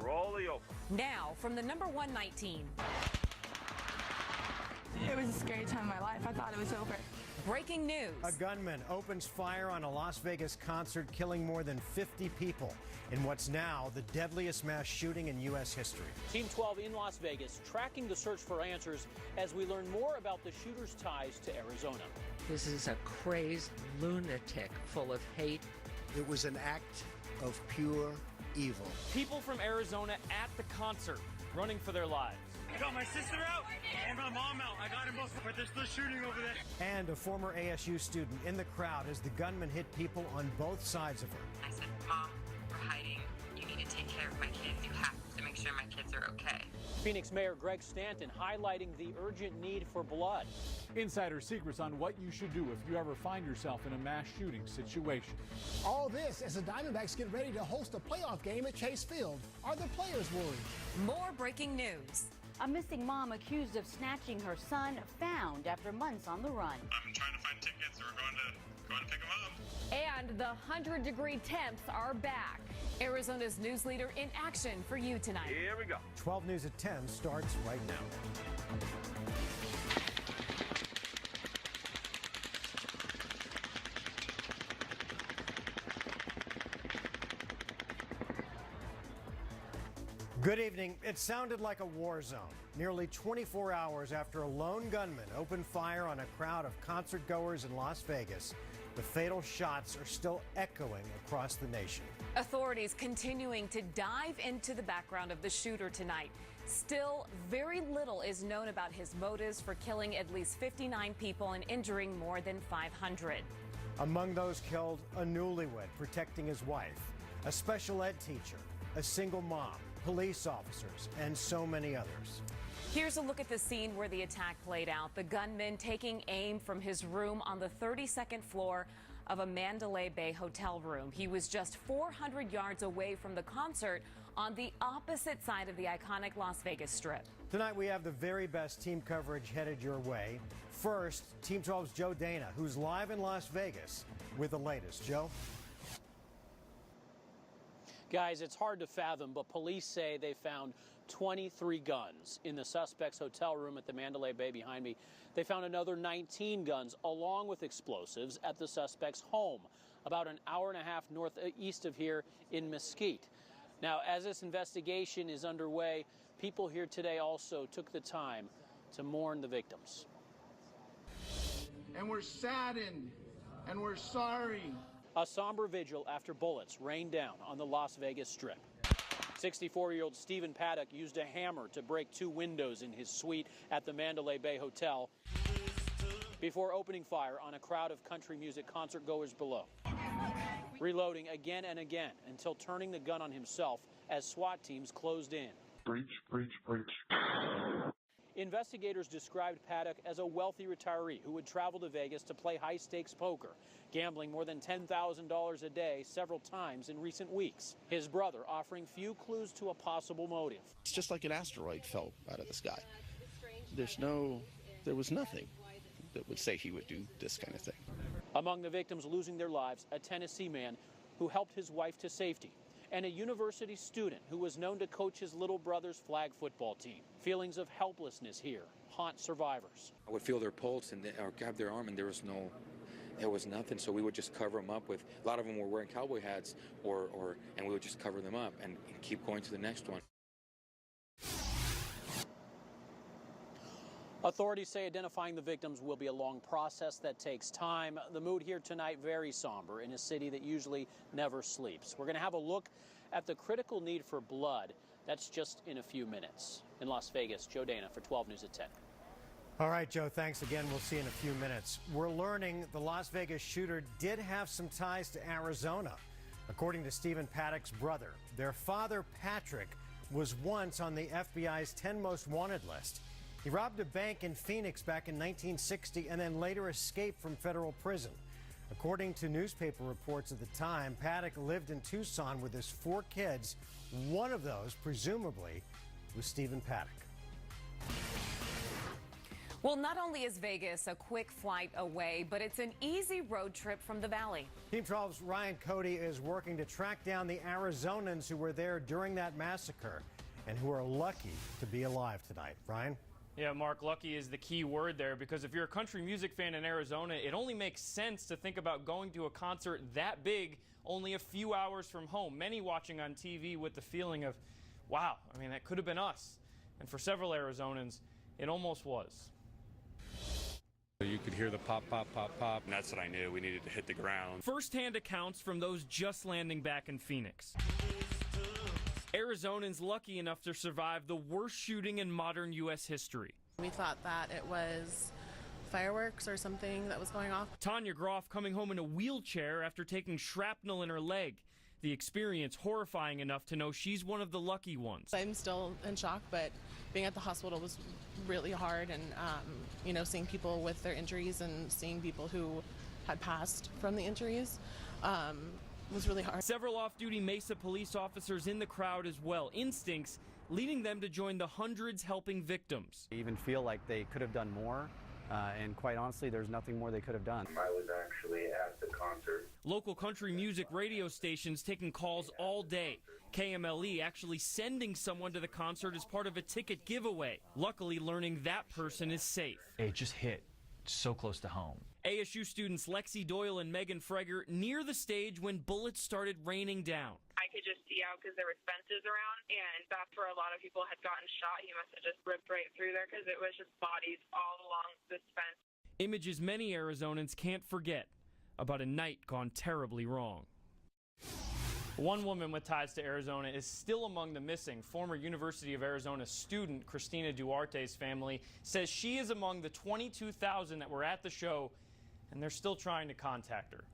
Roll the open. Now, from the #1 night team. It was a scary time in my life. I thought it was over. Breaking news. A gunman opens fire on a Las Vegas concert, killing more than 50 people in what's now the deadliest mass shooting in U.S. history. Team 12 in Las Vegas tracking the search for answers as we learn more about the shooter's ties to Arizona. This is a crazed lunatic full of hate. It was an act of pure evil. People from Arizona at the concert running for their lives. I got my sister out and my mom out. I got them both, but they're still shooting over there. And a former ASU student in the crowd as the gunman hit people on both sides of her. I said, Mom, we're hiding. You need to take care of my kids. You have to make sure my kids are okay. Phoenix Mayor Greg Stanton highlighting the urgent need for blood. Insider secrets on what you should do if you ever find yourself in a mass shooting situation. All this as the Diamondbacks get ready to host a playoff game at Chase Field. Are the players worried? More breaking news. A missing mom accused of snatching her son found after months on the run. I'm trying to find tickets. We're going to pick them up. And the 100-degree temps are back. Arizona's news leader in action for you tonight. Here we go. 12 News at 10 starts right now. Good evening. It sounded like a war zone. Nearly 24 hours after a lone gunman opened fire on a crowd of concertgoers in Las Vegas, the fatal shots are still echoing across the nation. Authorities continuing to dive into the background of the shooter tonight. Still, very little is known about his motives for killing at least 59 people and injuring more than 500. Among those killed, a newlywed protecting his wife, a special ed teacher, a single mom, police officers, and so many others. Here's a look at the scene where the attack played out. The gunman taking aim from his room on the 32nd floor of a Mandalay Bay hotel room. He was just 400 yards away from the concert on the opposite side of the iconic Las Vegas Strip. Tonight we have the very best team coverage headed your way. First, Team 12's Joe Dana, who's live in Las Vegas with the latest. Joe? Guys, it's hard to fathom, but police say they found 23 guns in the suspect's hotel room at the Mandalay Bay behind me. They found another 19 guns along with explosives at the suspect's home, about an hour and a half northeast of here in Mesquite. Now, as this investigation is underway, people here today also took the time to mourn the victims. And we're saddened and we're sorry. A somber vigil after bullets rained down on the Las Vegas Strip. 64-year-old Stephen Paddock used a hammer to break 2 windows in his suite at the Mandalay Bay Hotel before opening fire on a crowd of country music concertgoers below. Reloading again and again until turning the gun on himself as SWAT teams closed in. Breach, breach, breach. Investigators described Paddock as a wealthy retiree who would travel to Vegas to play high-stakes poker, gambling more than $10,000 a day several times in recent weeks. His brother offering few clues to a possible motive. It's just like an asteroid fell out of the sky. There was nothing that would say he would do this kind of thing. Among the victims losing their lives, a Tennessee man who helped his wife to safety, and a university student who was known to coach his little brother's flag football team. Feelings of helplessness here haunt survivors. I would feel their pulse or grab their arm, and there was nothing, so we would just cover them up with, a lot of them were wearing cowboy hats, and we would just cover them up and keep going to the next one. Authorities say identifying the victims will be a long process that takes time. The mood here tonight very somber in a city that usually never sleeps. We're going to have a look at the critical need for blood. That's just in a few minutes. In Las Vegas, Joe Dana for 12 News at 10. All right, Joe, thanks again. We'll see you in a few minutes. We're learning the Las Vegas shooter did have some ties to Arizona. According to Stephen Paddock's brother, their father, Patrick, was once on the FBI's 10 most wanted list. He robbed a bank in Phoenix back in 1960 and then later escaped from federal prison. According to newspaper reports at the time, Paddock lived in Tucson with his 4 kids. One of those, presumably, was Stephen Paddock. Well, not only is Vegas a quick flight away, but it's an easy road trip from the Valley. Team 12's Ryan Cody is working to track down the Arizonans who were there during that massacre and who are lucky to be alive tonight. Ryan? Yeah, Mark, lucky is the key word there, because if you're a country music fan in Arizona, it only makes sense to think about going to a concert that big only a few hours from home. Many watching on TV with the feeling of, wow, I mean, that could have been us. And for several Arizonans, it almost was. You could hear the pop, pop, pop, pop, and that's what I knew. We needed to hit the ground. First-hand accounts from those just landing back in Phoenix. Arizonans lucky enough to survive the worst shooting in modern U.S. history. We thought that it was fireworks or something that was going off. Tanya Groff coming home in a wheelchair after taking shrapnel in her leg. The experience horrifying enough to know she's one of the lucky ones. I'm still in shock, but being at the hospital was really hard, and you know, seeing people with their injuries and seeing people who had passed from the injuries was really hard. Several off-duty Mesa police officers in the crowd as well. Instincts leading them to join the hundreds helping victims. I even feel like they could have done more, and quite honestly, there's nothing more they could have done. I was actually at the concert. Local country music radio stations taking calls all day. KMLE actually sending someone to the concert as part of a ticket giveaway. Luckily learning that person is safe. It just hit so close to home. ASU students Lexi Doyle and Megan Freger near the stage when bullets started raining down. I could just see out because there were fences around, and that's where a lot of people had gotten shot. He must have just ripped right through there because it was just bodies all along this fence. Images many Arizonans can't forget about a night gone terribly wrong. One woman with ties to Arizona is still among the missing. Former University of Arizona student Christina Duarte's family says she is among the 22,000 that were at the show, and they're still trying to contact her.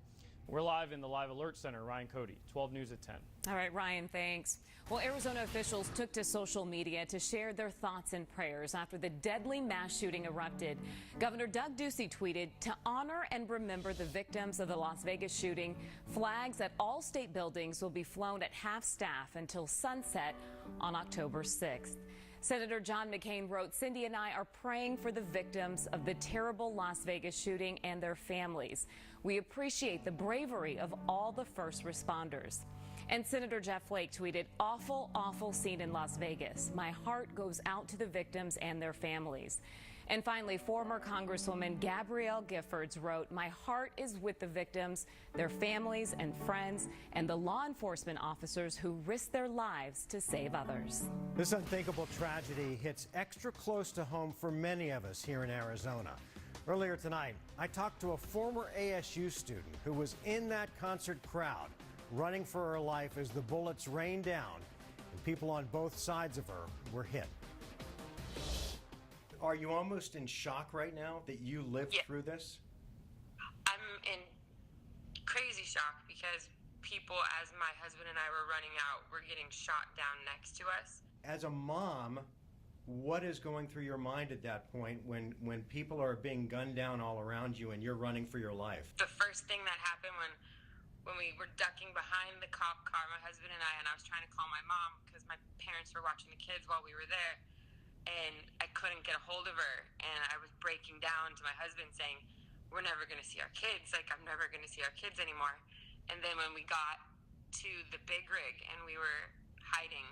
We're live in the Live Alert Center. Ryan Cody, 12 News at 10. All right, Ryan, thanks. Well, Arizona officials took to social media to share their thoughts and prayers after the deadly mass shooting erupted. Governor Doug Ducey tweeted, "To honor and remember the victims of the Las Vegas shooting, flags at all state buildings will be flown at half-staff until sunset on October 6th. Senator John McCain wrote, "Cindy and I are praying for the victims of the terrible Las Vegas shooting and their families. We appreciate the bravery of all the first responders." And Senator Jeff Flake tweeted, "Awful, awful scene in Las Vegas. My heart goes out to the victims and their families." And finally, former Congresswoman Gabrielle Giffords wrote, "My heart is with the victims, their families and friends, and the law enforcement officers who risked their lives to save others." This unthinkable tragedy hits extra close to home for many of us here in Arizona. Earlier tonight, I talked to a former ASU student who was in that concert crowd, running for her life as the bullets rained down and people on both sides of her were hit. Are you almost in shock right now that you lived through this? I'm in crazy shock because people, as my husband and I were running out, were getting shot down next to us. As a mom, what is going through your mind at that point when people are being gunned down all around you and you're running for your life? The first thing that happened when we were ducking behind the cop car, my husband and I was trying to call my mom because my parents were watching the kids while we were there, and I couldn't get a hold of her, and I was breaking down to my husband saying, "We're never going to see our kids. Like, I'm never going to see our kids anymore." And then when we got to the big rig and we were hiding,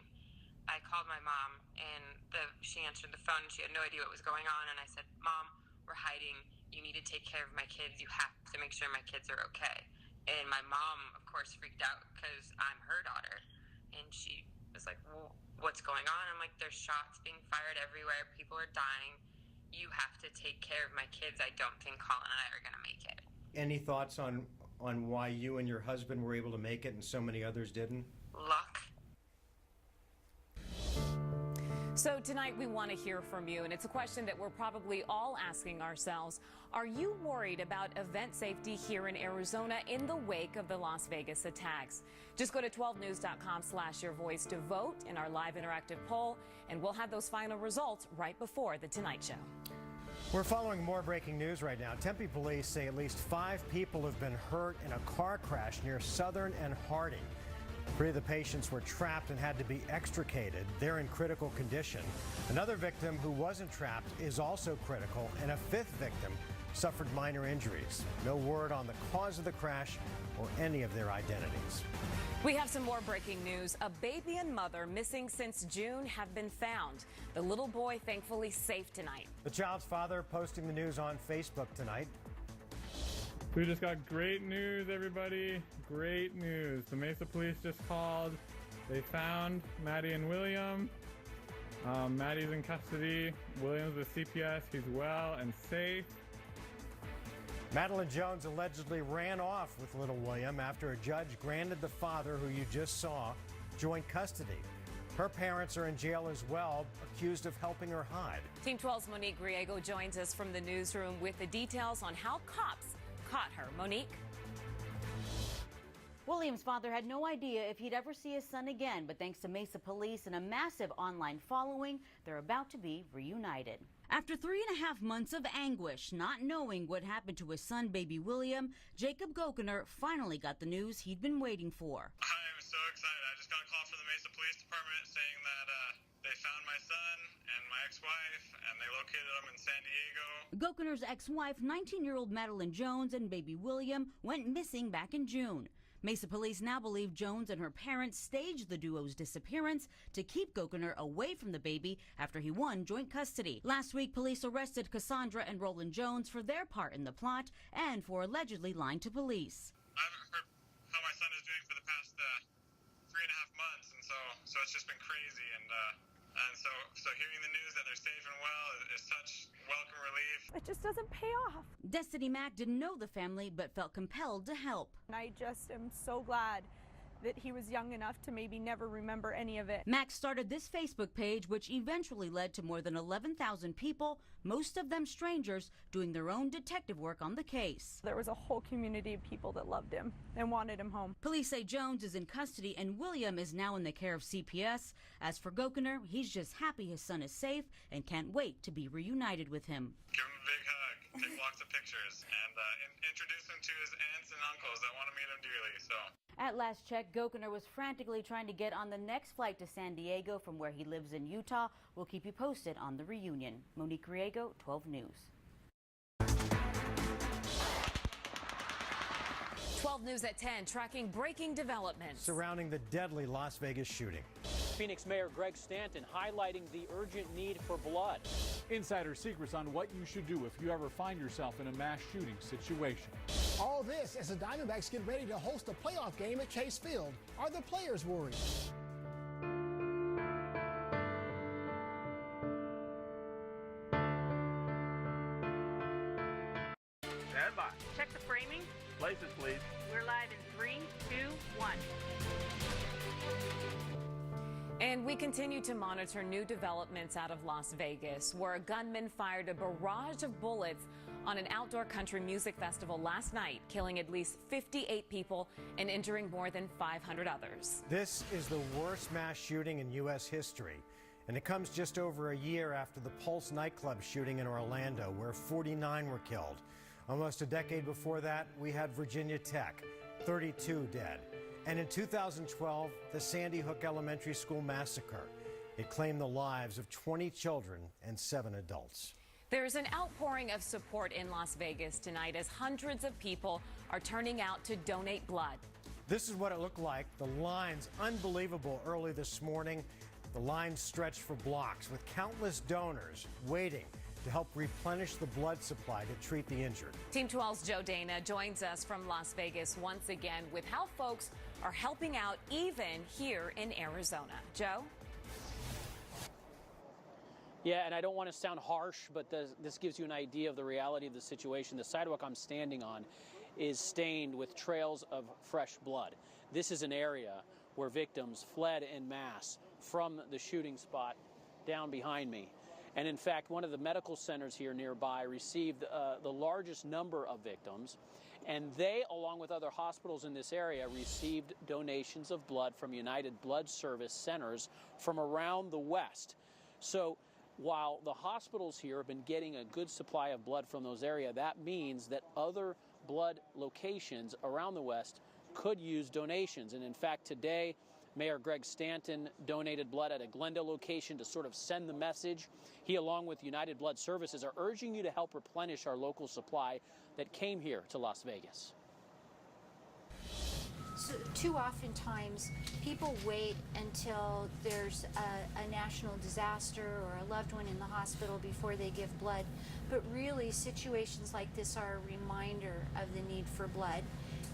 I called my mom, and she answered the phone, and she had no idea what was going on, and I said, "Mom, we're hiding. You need to take care of my kids. You have to make sure my kids are okay." And my mom, of course, freaked out because I'm her daughter, and she was like, "Well, what's going on?" I'm like, "There's shots being fired everywhere. People are dying. You have to take care of my kids. I don't think Colin and I are going to make it." Any thoughts on why you and your husband were able to make it and so many others didn't? Luck. So tonight we want to hear from you, and it's a question that we're probably all asking ourselves. Are you worried about event safety here in Arizona in the wake of the Las Vegas attacks? Just go to 12news.com/yourvoice to vote in our live interactive poll, and we'll have those final results right before The Tonight Show. We're following more breaking news right now. Tempe police say at least 5 people have been hurt in a car crash near Southern and Harding. 3 of the patients were trapped and had to be extricated. They're in critical condition. Another victim who wasn't trapped is also critical, and a 5th victim suffered minor injuries. No word on the cause of the crash or any of their identities. We have some more breaking news. A baby and mother missing since June have been found. The little boy thankfully safe tonight. The child's father posting the news on Facebook tonight. We just got great news, everybody. Great news. The Mesa Police just called. They found Maddie and William. Maddie's in custody. William's with CPS. He's well and safe. Madeline Jones allegedly ran off with little William after a judge granted the father, who you just saw, joint custody. Her parents are in jail as well, accused of helping her hide. Team 12's Monique Griego joins us from the newsroom with the details on how cops caught her. Monique? William's father had no idea if he'd ever see his son again, but thanks to Mesa Police and a massive online following, they're about to be reunited. After 3.5 months of anguish, not knowing what happened to his son, baby William, Jacob Gokener finally got the news he'd been waiting for. I'm so excited. I just got a call from the Mesa Police Department saying that they found my son and my ex-wife, and they located him in San Diego. Gokener's ex-wife, 19-year-old Madeline Jones, and baby William went missing back in June. Mesa Police now believe Jones and her parents staged the duo's disappearance to keep Gokener away from the baby after he won joint custody. Last week, police arrested Cassandra and Roland Jones for their part in the plot and for allegedly lying to police. I haven't heard how my son is doing for the past 3.5 months, and so it's just been crazy, and so hearing the news that they're safe and well is such welcome relief. It just doesn't pay off. Destiny Mack didn't know the family but felt compelled to help. I just am so glad that he was young enough to maybe never remember any of it. Max started this Facebook page, which eventually led to more than 11,000 people, most of them strangers, doing their own detective work on the case. There was a whole community of people that loved him and wanted him home. Police say Jones is in custody and William is now in the care of CPS. As for Gokener, he's just happy his son is safe and can't wait to be reunited with him. Give him a big hug, take lots of pictures, and introduce him to his aunts and uncles that want to meet him dearly. At last check, Gokener was frantically trying to get on the next flight to San Diego from where he lives in Utah. We'll keep you posted on the reunion. Monique Griego, 12 News. 12 News at 10, tracking breaking developments surrounding the deadly Las Vegas shooting. Phoenix Mayor Greg Stanton highlighting the urgent need for blood. Insider secrets on what you should do if you ever find yourself in a mass shooting situation. All this as the Diamondbacks get ready to host a playoff game at Chase Field. Are the players worried? Stand by. Check the framing. Places, please. We're live in 3, 2, 1. And we continue to monitor new developments out of Las Vegas, where a gunman fired a barrage of bullets on an outdoor country music festival last night, killing at least 58 people and injuring more than 500 others. This is the worst mass shooting in U.S. history, and it comes just over a year after the Pulse nightclub shooting in Orlando, where 49 were killed. Almost a decade before that, we had Virginia Tech, 32 dead. And in 2012, the Sandy Hook Elementary School massacre. It claimed the lives of 20 children and 7 adults. There is an outpouring of support in Las Vegas tonight as hundreds of people are turning out to donate blood. This is what it looked like. The lines, unbelievable early this morning. The lines stretched for blocks with countless donors waiting to help replenish the blood supply to treat the injured. Team 12's Joe Dana joins us from Las Vegas once again with how folks are helping out even here in Arizona. Joe? Yeah, and I don't want to sound harsh, but this gives you an idea of the reality of the situation. The sidewalk I'm standing on is stained with trails of fresh blood. This is an area where victims fled en masse from the shooting spot down behind me. And in fact, one of the medical centers here nearby received the largest number of victims. And they, along with other hospitals in this area, received donations of blood from United Blood Service centers from around the West. So while the hospitals here have been getting a good supply of blood from those areas, that means that other blood locations around the West could use donations. And in fact, today, Mayor Greg Stanton donated blood at a Glendale location to sort of send the message. He, along with United Blood Services, are urging you to help replenish our local supply that came here to Las Vegas. So too oftentimes, people wait until there's a national disaster or a loved one in the hospital before they give blood. But really, situations like this are a reminder of the need for blood.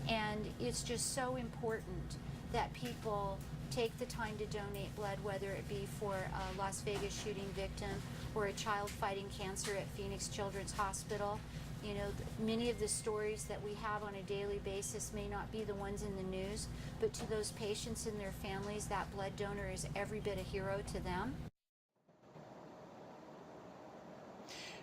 And it's just so important that people take the time to donate blood, whether it be for a Las Vegas shooting victim or a child fighting cancer at Phoenix Children's Hospital. You know, many of the stories that we have on a daily basis may not be the ones in the news, but to those patients and their families, that blood donor is every bit a hero to them.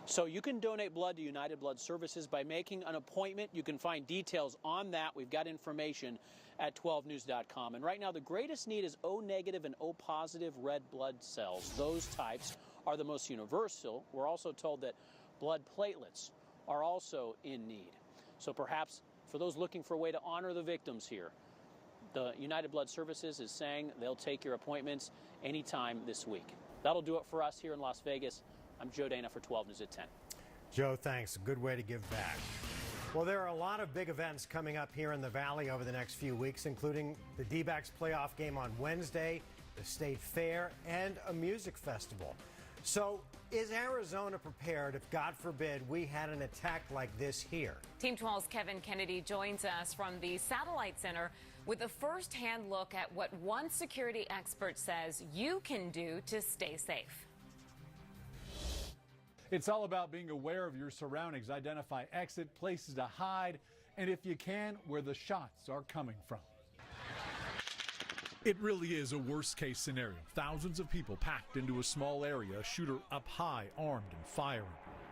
So you can donate blood to United Blood Services by making an appointment. You can find details on that. We've got information at 12news.com. And right now, the greatest need is O negative and O positive red blood cells. Those types are the most universal. We're also told that blood platelets are also in need. So perhaps for those looking for a way to honor the victims here, the United Blood Services is saying they'll take your appointments anytime this week. That'll do it for us here in Las Vegas. I'm Joe Dana for 12 News at 10. Joe, thanks. A good way to give back. Well, there are a lot of big events coming up here in the Valley over the next few weeks, including the D-backs playoff game on Wednesday, the state fair, and a music festival. So is Arizona prepared if, God forbid, we had an attack like this here? Team 12's Kevin Kennedy joins us from the Satellite Center with a first-hand look at what one security expert says you can do to stay safe. It's all about being aware of your surroundings, identify exit, places to hide, and if you can, where the shots are coming from. It really is a worst-case scenario. Thousands of people packed into a small area, a shooter up high, armed and firing.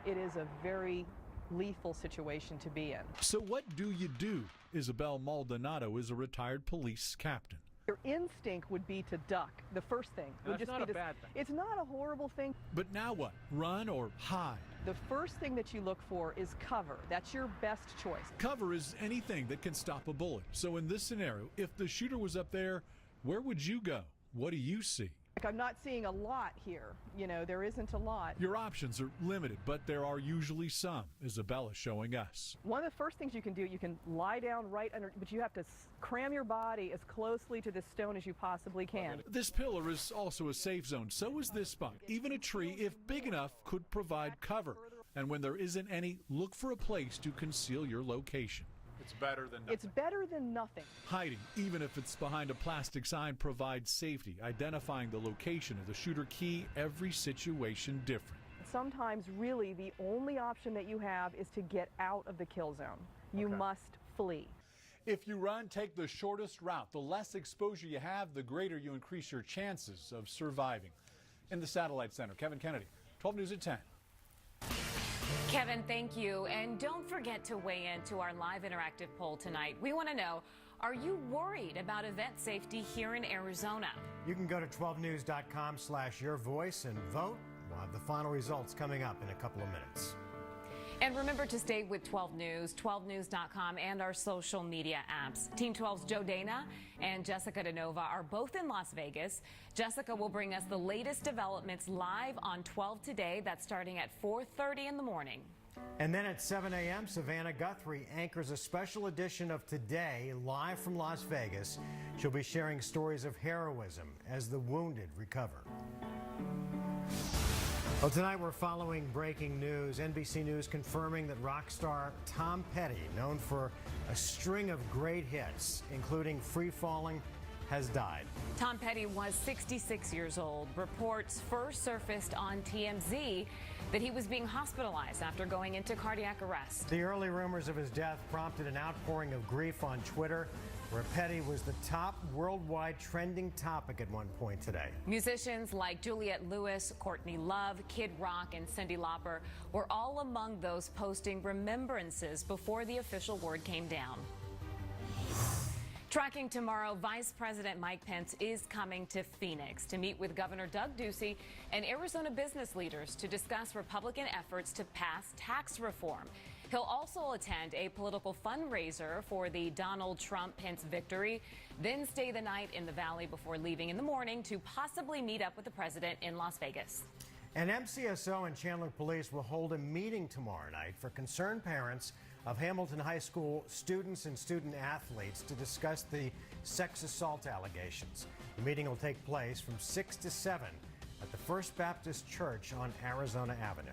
It is a very lethal situation to be in. So what do you do? Isabel Maldonado is a retired police captain. Your instinct would be to duck. The first thing would just be to. Bad thing. It's not a horrible thing. But now what? Run or hide? The first thing that you look for is cover. That's your best choice. Cover is anything that can stop a bullet. So in this scenario, if the shooter was up there, where would you go? What do you see? I'm not seeing a lot here. You know, there isn't a lot. Your options are limited, but there are usually some, Isabella's showing us. One of the first things you can do, you can lie down right under, but you have to cram your body as closely to this stone as you possibly can. This pillar is also a safe zone. So is this spot. Even a tree, if big enough, could provide cover. And when there isn't any, look for a place to conceal your location. It's better than nothing. It's better than nothing. Hiding, even if it's behind a plastic sign, provides safety. Identifying the location of the shooter key, every situation different. Sometimes really the only option that you have is to get out of the kill zone. You must flee. If you run, take the shortest route. The less exposure you have, the greater you increase your chances of surviving. In the Satellite Center, Kevin Kennedy, 12 News at 10. Kevin, thank you. And don't forget to weigh in to our live interactive poll tonight. We want to know, are you worried about event safety here in Arizona? You can go to 12news.com/yourvoice and vote. We'll have the final results coming up in a couple of minutes. And remember to stay with 12 News, 12news.com, and our social media apps. Team 12's Joe Dana and Jessica DeNova are both in Las Vegas. Jessica will bring us the latest developments live on 12 today. That's starting at 4:30 in the morning. And then at 7 a.m., Savannah Guthrie anchors a special edition of Today live from Las Vegas. She'll be sharing stories of heroism as the wounded recover. Well, tonight we're following breaking news. NBC News confirming that rock star Tom Petty, known for a string of great hits, including Free Falling, has died. Tom Petty was 66 years old. Reports first surfaced on TMZ that he was being hospitalized after going into cardiac arrest. The early rumors of his death prompted an outpouring of grief on Twitter, where Petty was the top worldwide trending topic at one point today. Musicians like Juliette Lewis, Courtney Love, Kid Rock, and Cyndi Lauper were all among those posting remembrances before the official word came down. Tracking tomorrow, Vice President Mike Pence is coming to Phoenix to meet with Governor Doug Ducey and Arizona business leaders to discuss Republican efforts to pass tax reform. He'll also attend a political fundraiser for the Donald Trump-Pence victory, then stay the night in the Valley before leaving in the morning to possibly meet up with the president in Las Vegas. And MCSO and Chandler Police will hold a meeting tomorrow night for concerned parents of Hamilton High School students and student athletes to discuss the sex assault allegations. The meeting will take place from 6 to 7 at the First Baptist Church on Arizona Avenue.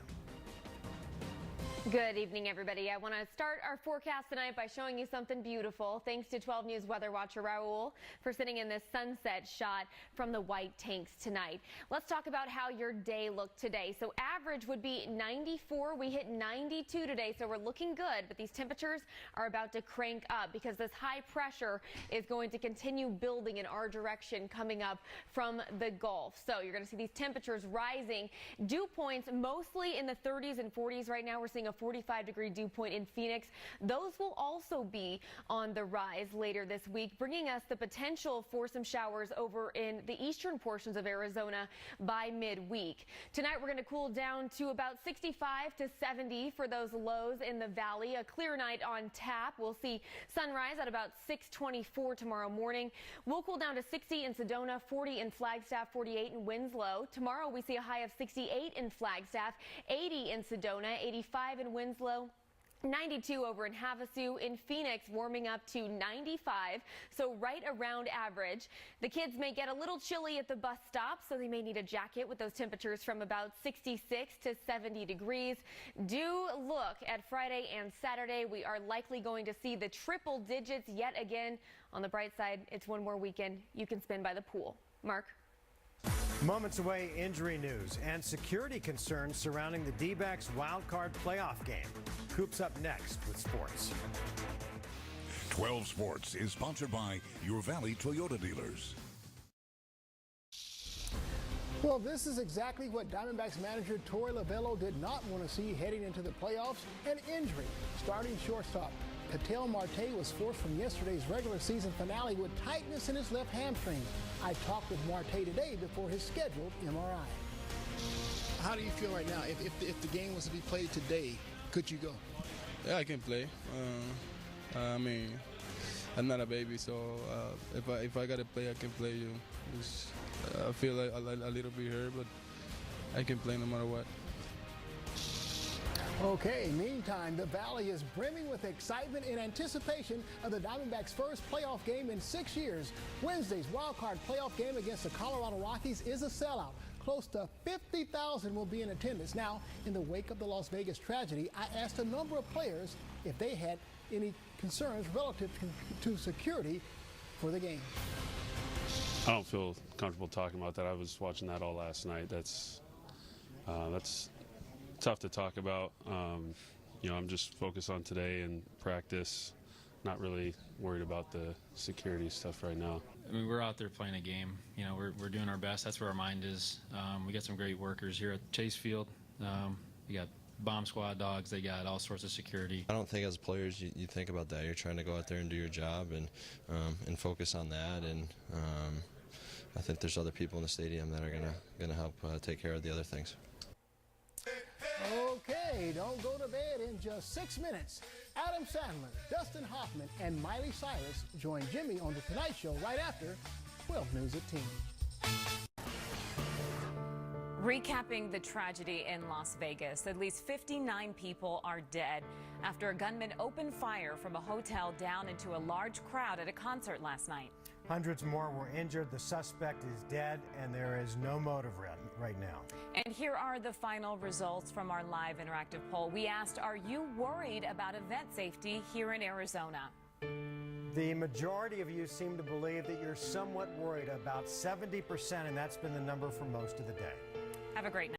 Good evening, everybody. I want to start our forecast tonight by showing you something beautiful. Thanks to 12 News weather watcher Raul for sitting in this sunset shot from the white tanks tonight. Let's talk about how your day looked today. So average would be 94. We hit 92 today, so we're looking good. But these temperatures are about to crank up because this high pressure is going to continue building in our direction coming up from the Gulf. So you're going to see these temperatures rising. Dew points mostly in the 30s and 40s right now. We're seeing a 45-degree dew point in Phoenix. Those will also be on the rise later this week, bringing us the potential for some showers over in the eastern portions of Arizona by midweek. Tonight, we're going to cool down to about 65 to 70 for those lows in the valley. A clear night on tap. We'll see sunrise at about 6:24 tomorrow morning. We'll cool down to 60 in Sedona, 40 in Flagstaff, 48 in Winslow. Tomorrow, we see a high of 68 in Flagstaff, 80 in Sedona, 85 in Winslow, 92 over in Havasu. In Phoenix, warming up to 95, so right around average. The kids may get a little chilly at the bus stop, so they may need a jacket with those temperatures from about 66 to 70 degrees. Do look at Friday and Saturday. We are likely going to see the triple digits yet again. On the bright side, it's one more weekend you can spend by the pool. Mark? Moments away, injury news and security concerns surrounding the D-backs wildcard playoff game. Coop's up next with sports. 12 Sports is sponsored by your Valley Toyota dealers. Well, this is exactly what Diamondbacks manager Torey Lovullo did not want to see heading into the playoffs: an injury. Starting shortstop Ketel Marte was forced from yesterday's regular season finale with tightness in his left hamstring. I talked with Marte today before his scheduled MRI. How do you feel right now? If the game was to be played today, could you go? Yeah, I can play. I mean, I'm not a baby, so if I gotta play, I can play. I feel like a little bit hurt, but I can play no matter what. Okay, meantime, the Valley is brimming with excitement in anticipation of the Diamondbacks' first playoff game in 6 years. Wednesday's wildcard playoff game against the Colorado Rockies is a sellout. Close to 50,000 will be in attendance. Now, in the wake of the Las Vegas tragedy, I asked a number of players if they had any concerns relative to security for the game. I don't feel comfortable talking about that. I was watching that all last night. That's tough to talk about. I'm just focused on today and practice. Not really worried about the security stuff right now. I mean, we're out there playing a game. We're doing our best. That's where our mind is. We got some great workers here at Chase Field. We got bomb squad dogs. They got all sorts of security. I don't think as players you think about that. You're trying to go out there and do your job and focus on that. And I think there's other people in the stadium that are gonna help take care of the other things. Okay, don't go to bed in just 6 minutes. Adam Sandler, Dustin Hoffman, and Miley Cyrus join Jimmy on The Tonight Show right after 12 News at 10. Recapping the tragedy in Las Vegas, at least 59 people are dead after a gunman opened fire from a hotel down into a large crowd at a concert last night. Hundreds more were injured. The suspect is dead, and there is no motive right now. And here are the final results from our live interactive poll. We asked, are you worried about event safety here in Arizona? The majority of you seem to believe that you're somewhat worried, about 70%, and that's been the number for most of the day. Have a great night.